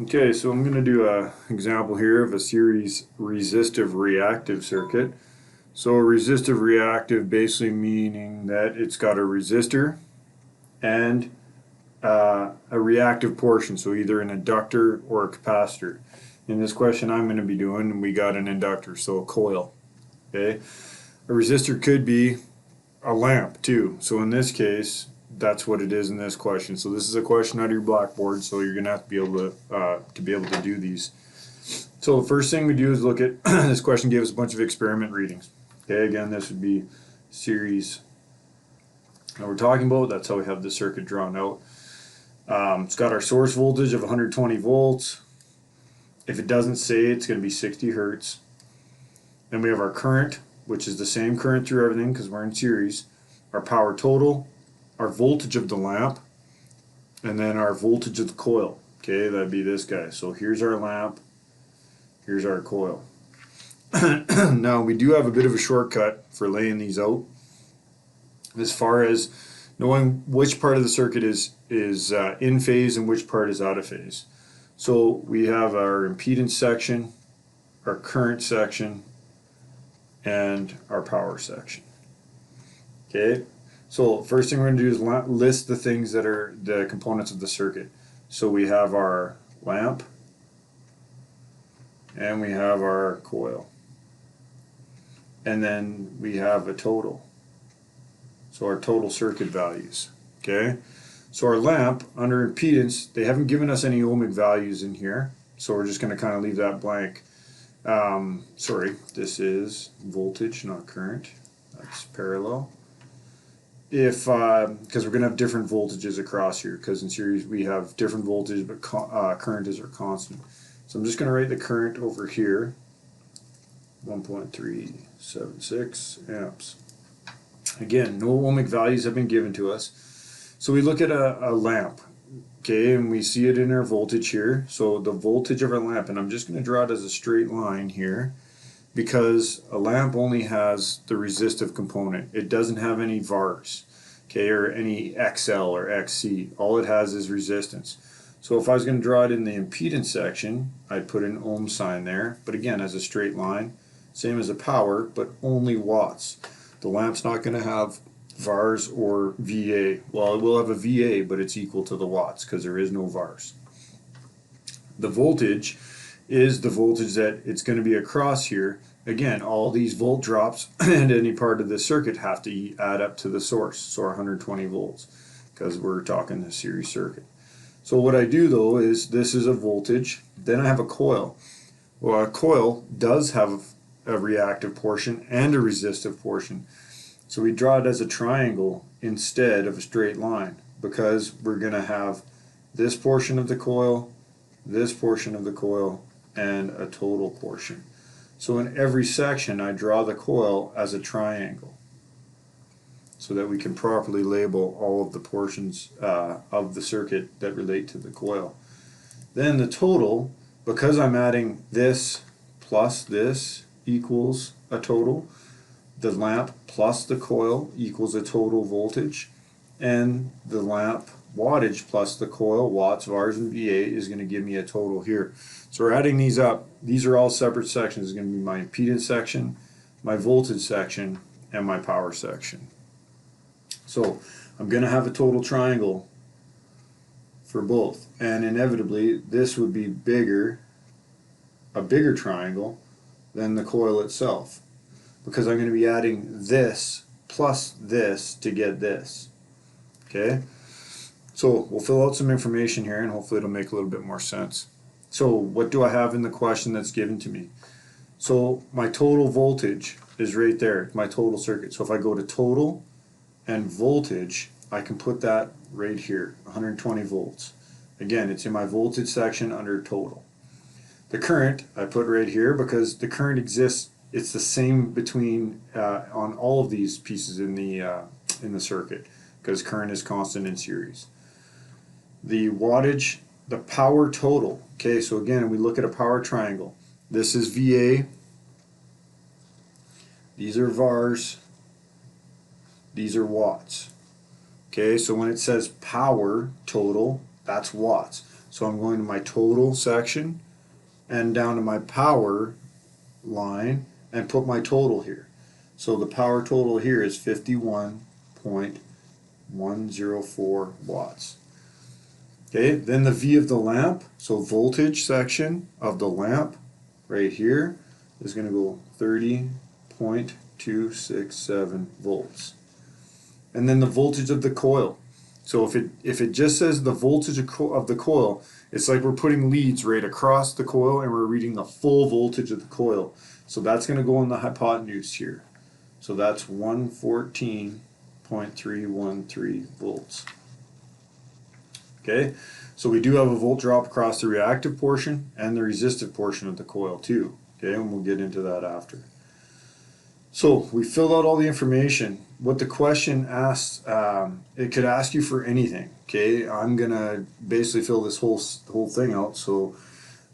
Okay, so I'm going to do an example here of a series resistive reactive circuit. So a resistive reactive basically meaning that it's got a resistor and a reactive portion, so either an inductor or a capacitor. In this question I'm going to be doing, we got an inductor, so a coil. Okay, a resistor could be a lamp too. So in this case, that's what it is in this question. So this is a question out of your blackboard, so you're going to have to be able to do these. So the first thing we do is look at this question gave us a bunch of experiment readings. Okay, again, this would be series that we're talking about. That's how we have the circuit drawn out. It's got our source voltage of 120 volts. If it doesn't say, it's going to be 60 hertz. Then we have our current, which is the same current through everything because we're in series. Our power total, our voltage of the lamp, and then our voltage of the coil. Okay, that'd be this guy. So here's our lamp, here's our coil. Now we do have a bit of a shortcut for laying these out as far as knowing which part of the circuit is in phase and which part is out of phase. So we have our impedance section, our current section, and our power section. Okay, so first thing we're going to do is list the things that are the components of the circuit. So we have our lamp and we have our coil, and then we have a total, so our total circuit values. Okay, so our lamp under impedance, they haven't given us any ohmic values in here, so we're just going to kind of leave that blank. Sorry, this is voltage, not current. That's parallel. If because we're going to have different voltages across here, because in series we have different voltage, but current is our constant. So I'm just going to write the current over here, 1.376 amps. Again, no ohmic values have been given to us. So we look at a lamp, okay, and we see it in our voltage here. So the voltage of our lamp, and I'm just going to draw it as a straight line here, because a lamp only has the resistive component. It doesn't have any VARs, okay, or any XL or XC. All it has is resistance. So if I was going to draw it in the impedance section, I'd put an ohm sign there, but again as a straight line, same as a power, but only watts. The lamp's not going to have VARs or VA. Well, it will have a VA, but it's equal to the watts because there is no VARs. The voltage is the voltage that it's going to be across here. Again, all these volt drops and any part of the circuit have to add up to the source, so our 120 volts, because we're talking a series circuit. So what I do though is this is a voltage, then I have a coil. Well, a coil does have a reactive portion and a resistive portion. So we draw it as a triangle instead of a straight line, because we're going to have this portion of the coil, this portion of the coil, and a total portion. So in every section I draw the coil as a triangle so that we can properly label all of the portions of the circuit that relate to the coil. Then the total, because I'm adding this plus this equals a total, the lamp plus the coil equals a total voltage, and the lamp wattage plus the coil, watts, VARs, and VA, is going to give me a total here. So we're adding these up. These are all separate sections. It's going to be my impedance section, my voltage section, and my power section. So I'm going to have a total triangle for both, and inevitably this would be a bigger triangle than the coil itself, because I'm going to be adding this plus this to get this. Okay, so we'll fill out some information here and hopefully it'll make a little bit more sense. So what do I have in the question that's given to me? So my total voltage is right there, my total circuit. So if I go to total and voltage, I can put that right here, 120 volts. Again, it's in my voltage section under total. The current I put right here because the current exists. It's the same between on all of these pieces in the circuit, because current is constant in series. The wattage, the power total. Okay, so again, we look at a power triangle. This is VA. These are VARs. These are watts. Okay, so when it says power total, that's watts. So I'm going to my total section and down to my power line and put my total here. So the power total here is 51.104 watts. Okay, then the V of the lamp, so voltage section of the lamp right here is going to go 30.267 volts. And then the voltage of the coil. So if it just says the voltage of the coil, it's like we're putting leads right across the coil and we're reading the full voltage of the coil. So that's going to go in the hypotenuse here. So that's 114.313 volts. Okay, so we do have a volt drop across the reactive portion and the resistive portion of the coil too. Okay, and we'll get into that after. So we filled out all the information. What the question asks, it could ask you for anything. Okay, I'm gonna basically fill this whole thing out. So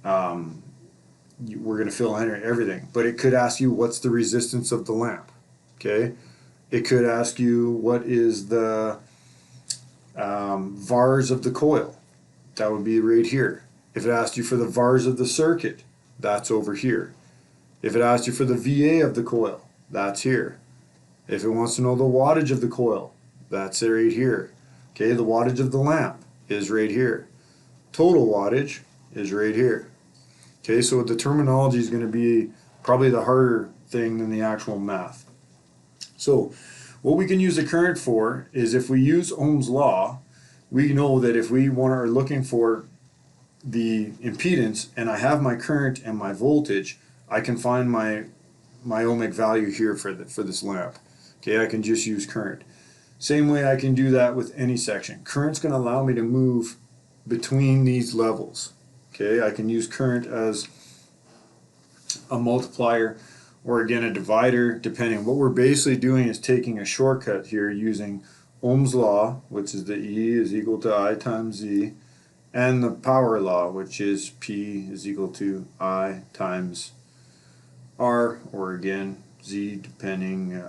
we're gonna fill in everything. But it could ask you what's the resistance of the lamp. Okay, it could ask you what is the VARs of the coil. That would be right here. If it asked you for the VARs of the circuit, that's over here. If it asked you for the VA of the coil, that's here. If it wants to know the wattage of the coil, that's it right here. Okay, the wattage of the lamp is right here. Total wattage is right here. Okay, so the terminology is going to be probably the harder thing than the actual math. So what we can use the current for is if we use Ohm's law, we know that if we are looking for the impedance and I have my current and my voltage, I can find my ohmic value here for this lamp. Okay, I can just use current. Same way I can do that with any section. Current's going to allow me to move between these levels. Okay, I can use current as a multiplier or again a divider, depending. What we're basically doing is taking a shortcut here using Ohm's law, which is that E is equal to I times Z, and the power law, which is P is equal to I times R, or again Z depending,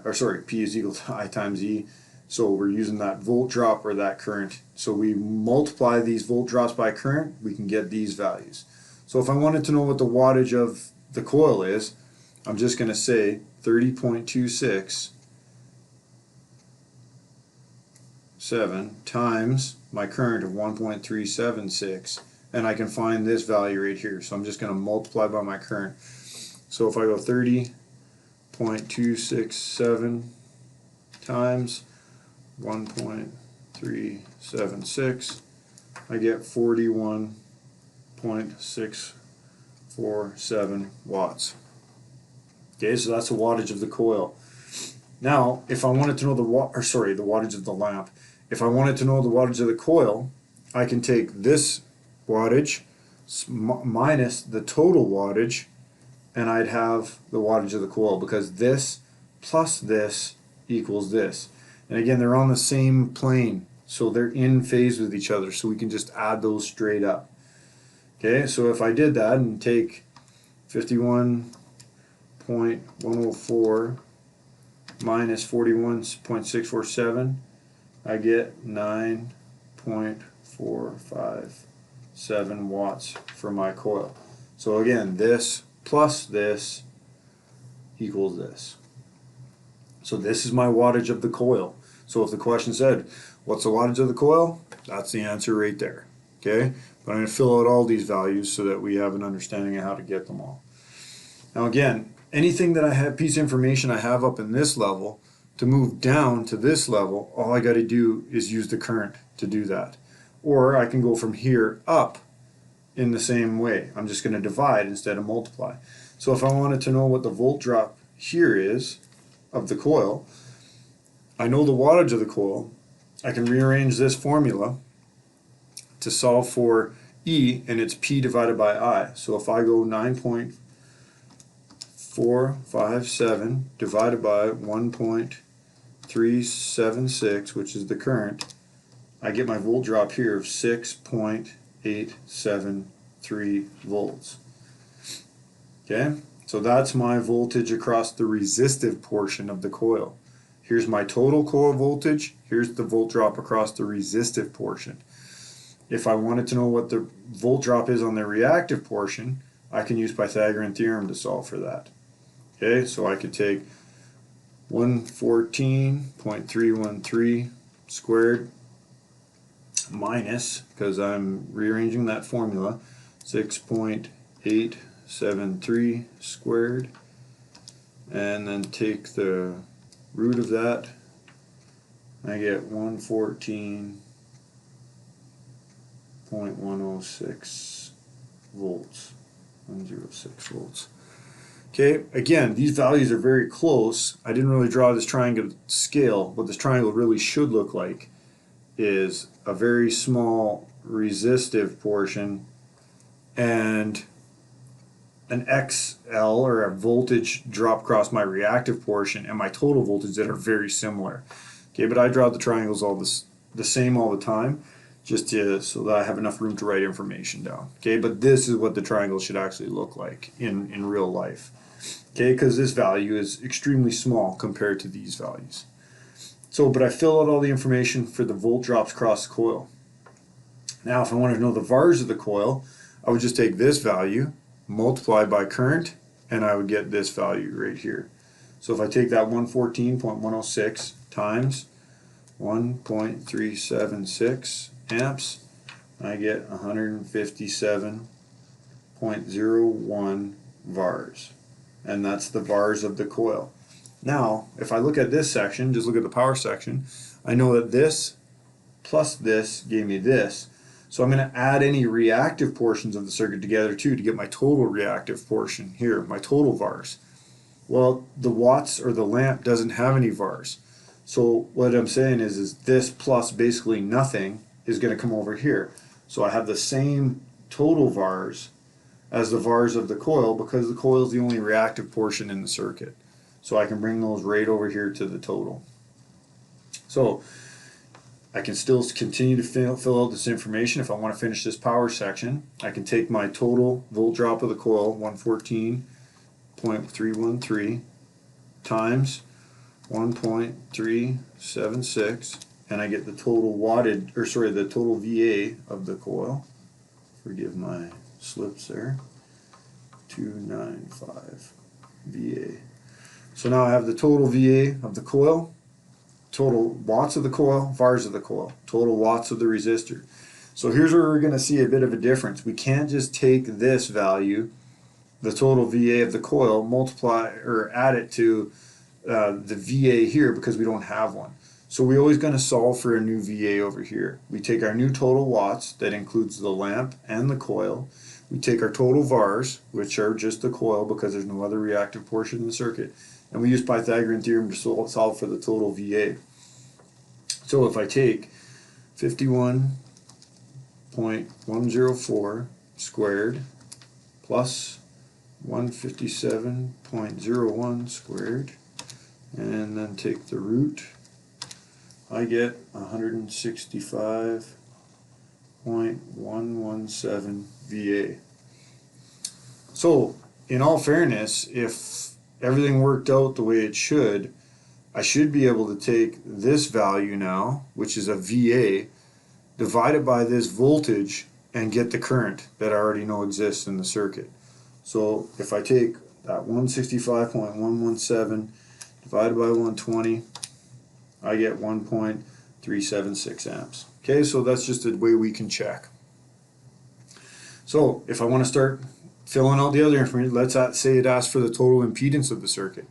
P is equal to I times E. So we're using that volt drop or that current. So we multiply these volt drops by current, we can get these values. So if I wanted to know what the wattage of the coil is, I'm just going to say 30.267 times my current of 1.376, and I can find this value right here. So I'm just going to multiply by my current. So if I go 30.267 times 1.376, I get 41.647 watts. Okay, so that's the wattage of the coil. Now, if I wanted to know the wattage of the lamp. If I wanted to know the wattage of the coil, I can take this wattage minus the total wattage, and I'd have the wattage of the coil, because this plus this equals this. And again, they're on the same plane, so they're in phase with each other, so we can just add those straight up. Okay, so if I did that and take 51.104 minus 41.647, I get 9.457 watts for my coil. So again, this plus this equals this. So this is my wattage of the coil. So if the question said, what's the wattage of the coil? That's the answer right there. Okay? But I'm going to fill out all these values so that we have an understanding of how to get them all. Now again, anything that I have, piece of information I have up in this level, to move down to this level, all I got to do is use the current to do that. Or I can go from here up in the same way. I'm just going to divide instead of multiply. So if I wanted to know what the volt drop here is of the coil, I know the wattage of the coil. I can rearrange this formula to solve for E, and it's P divided by I. So if I go 9.457 divided by 1.376, which is the current, I get my volt drop here of 6.873 volts. Okay, so that's my voltage across the resistive portion of the coil. Here's my total coil voltage. Here's the volt drop across the resistive portion. if I wanted to know what the volt drop is on the reactive portion, I can use Pythagorean theorem to solve for that. Okay, so I could take 114.313 squared minus, because I'm rearranging that formula, 6.873 squared, and then take the root of that. I get 114.106 volts. 106 volts. Okay, again, these values are very close. I didn't really draw this triangle scale. What this triangle really should look like is a very small resistive portion and an XL, or a voltage drop across my reactive portion, and my total voltage that are very similar. Okay, but I draw the triangles all the same all the time, just so that I have enough room to write information down. Okay, but this is what the triangle should actually look like in real life. Okay, because this value is extremely small compared to these values. So, but I fill out all the information for the volt drops across the coil. Now, if I wanted to know the vars of the coil, I would just take this value, multiply by current, and I would get this value right here. So if I take that 114.106 times 1.376 amps, I get 157.01 vars. And that's the vars of the coil. Now, if I look at this section, just look at the power section, I know that this plus this gave me this. So I'm going to add any reactive portions of the circuit together too to get my total reactive portion here, my total vars. Well, the watts or the lamp doesn't have any vars. So what I'm saying is this plus basically nothing is going to come over here. So I have the same total vars as the vars of the coil, because the coil is the only reactive portion in the circuit. So I can bring those right over here to the total. So I can still continue to fill out this information. If I want to finish this power section, I can take my total volt drop of the coil, 114.313 times 1.376, and I get the total wattage, or sorry, the total VA of the coil. Forgive my slips there. 295 VA. So now I have the total VA of the coil, total watts of the coil, vars of the coil, total watts of the resistor. So here's where we're going to see a bit of a difference. We can't just take this value, the total VA of the coil, multiply or add it to the VA here, because we don't have one. So we're always going to solve for a new VA over here. We take our new total watts, that includes the lamp and the coil. We take our total vars, which are just the coil because there's no other reactive portion in the circuit, and we use Pythagorean theorem to solve for the total VA. So if I take 51.104 squared plus 157.01 squared, and then take the root, I get 165.117 VA. So, in all fairness, if everything worked out the way it should, I should be able to take this value now, which is a VA, divide it by this voltage, and get the current that I already know exists in the circuit. So if I take that 165.117 divided by 120, I get 1.376 amps. Okay, so that's just a way we can check. So if I want to start filling out the other information, let's say it asks for the total impedance of the circuit.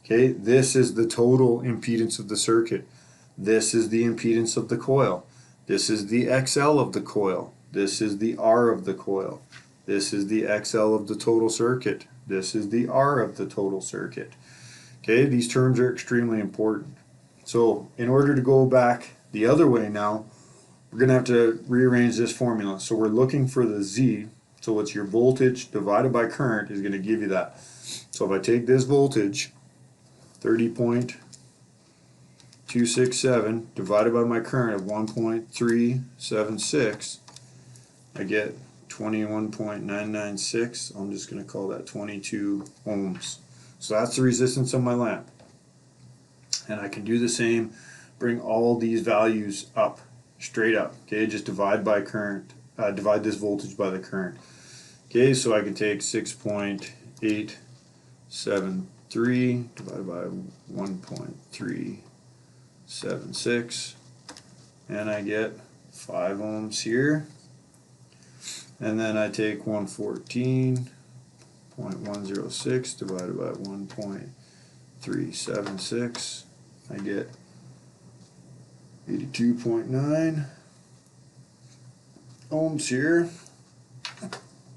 Okay, this is the total impedance of the circuit. This is the impedance of the coil. This is the XL of the coil. This is the R of the coil. This is the XL of the total circuit. This is the R of the total circuit. Okay, these terms are extremely important. So in order to go back the other way now, we're going to have to rearrange this formula. So we're looking for the Z. So it's your voltage divided by current is going to give you that. So if I take this voltage, 30.267 divided by my current of 1.376, I get 21.996. I'm just going to call that 22 ohms. So that's the resistance of my lamp. And I can do the same, bring all these values up straight up. Okay, just divide by current, divide this voltage by the current. Okay, so I can take 6.873 divided by 1.376, and I get 5 ohms here. And then I take 114.106 divided by 1.376. I get 82.9 ohms here.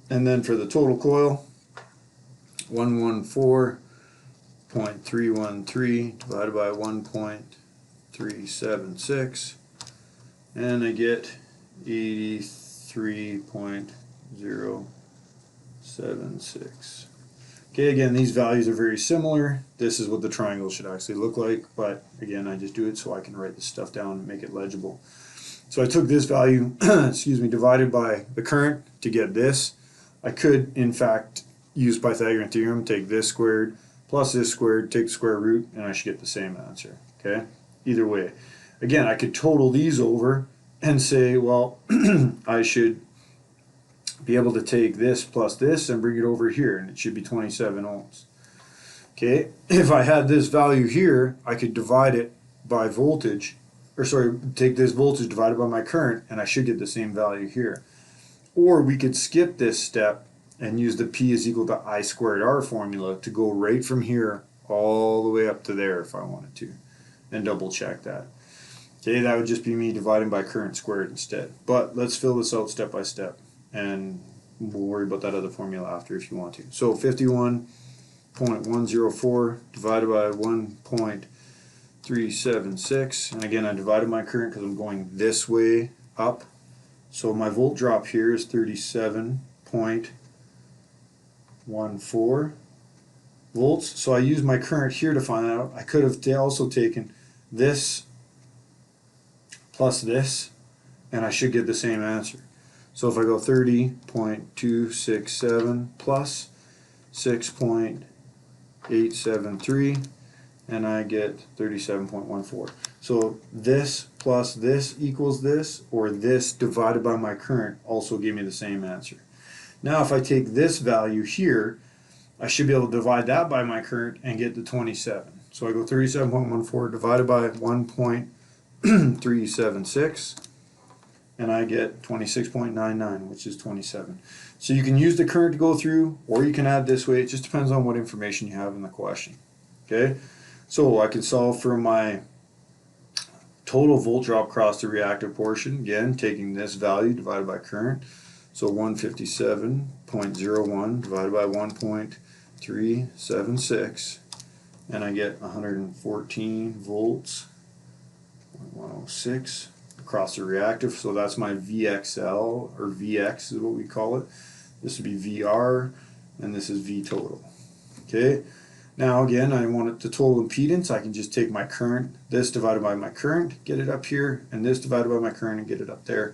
And then for the total coil, 114.313 divided by 1.376, and I get 83.076. Okay, again, these values are very similar. This is what the triangle should actually look like, but again, I just do it so I can write this stuff down and make it legible. So I took this value, excuse me, divided by the current to get this. I could, in fact, use Pythagorean theorem, take this squared plus this squared, take the square root, and I should get the same answer. Okay, either way. Again, I could total these over and say, well, I should be able to take this plus this and bring it over here, and it should be 27 ohms. Okay, if I had this value here, I could divide it by voltage, or sorry, take this voltage divided by my current, and I should get the same value here. Or we could skip this step and use the P is equal to I squared R formula to go right from here all the way up to there if I wanted to, and double check that. Okay, that would just be me dividing by current squared instead. But let's fill this out step by step, and we'll worry about that other formula after if you want to. So 51.104 divided by 1.376, and again I divided my current because I'm going this way up. So my volt drop here is 37.14 volts. So I use my current here to find out. I could have also taken this plus this, and I should get the same answer. So if I go 30.267 plus 6.873, and I get 37.14. So this plus this equals this, or this divided by my current also gave me the same answer. Now if I take this value here, I should be able to divide that by my current and get the 27. So I go 37.14 divided by 1.376, and I get 26.99, which is 27. So you can use the current to go through, or you can add this way. It just depends on what information you have in the question. Okay, so I can solve for my total volt drop across the reactive portion, again taking this value divided by current. So 157.01 divided by 1.376, and I get 114 volts, 106 across the reactive. So that's my VXL, or VX is what we call it. This would be VR, and this is V total. Okay, now again, I want it to total impedance. I can just take my current, this divided by my current, get it up here, and this divided by my current and get it up there,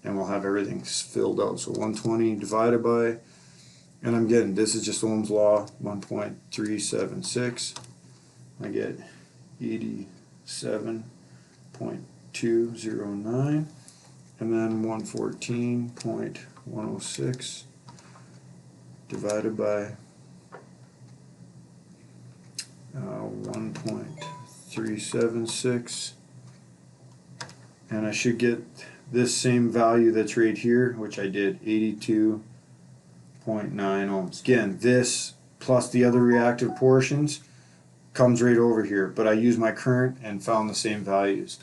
and we'll have everything filled out. So 120 divided by, and I'm getting, this is just Ohm's law, 1.376. I get 87.209, and then 114.106 divided by 1.376, and I should get this same value that's right here, which I did, 82.9 ohms. Again, this plus the other reactive portions comes right over here, but I used my current and found the same values.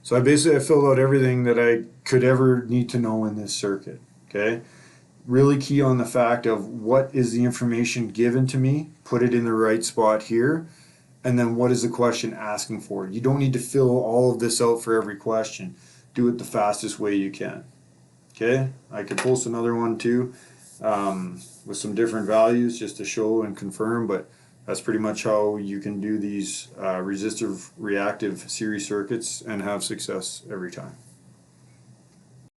So I filled out everything that I could ever need to know in this circuit. Okay, really key on the fact of what is the information given to me, put it in the right spot here, and then what is the question asking for. You don't need to fill all of this out for every question. Do it the fastest way you can. Okay, I could post another one too with some different values just to show and confirm, but that's pretty much how you can do these resistive reactive series circuits and have success every time.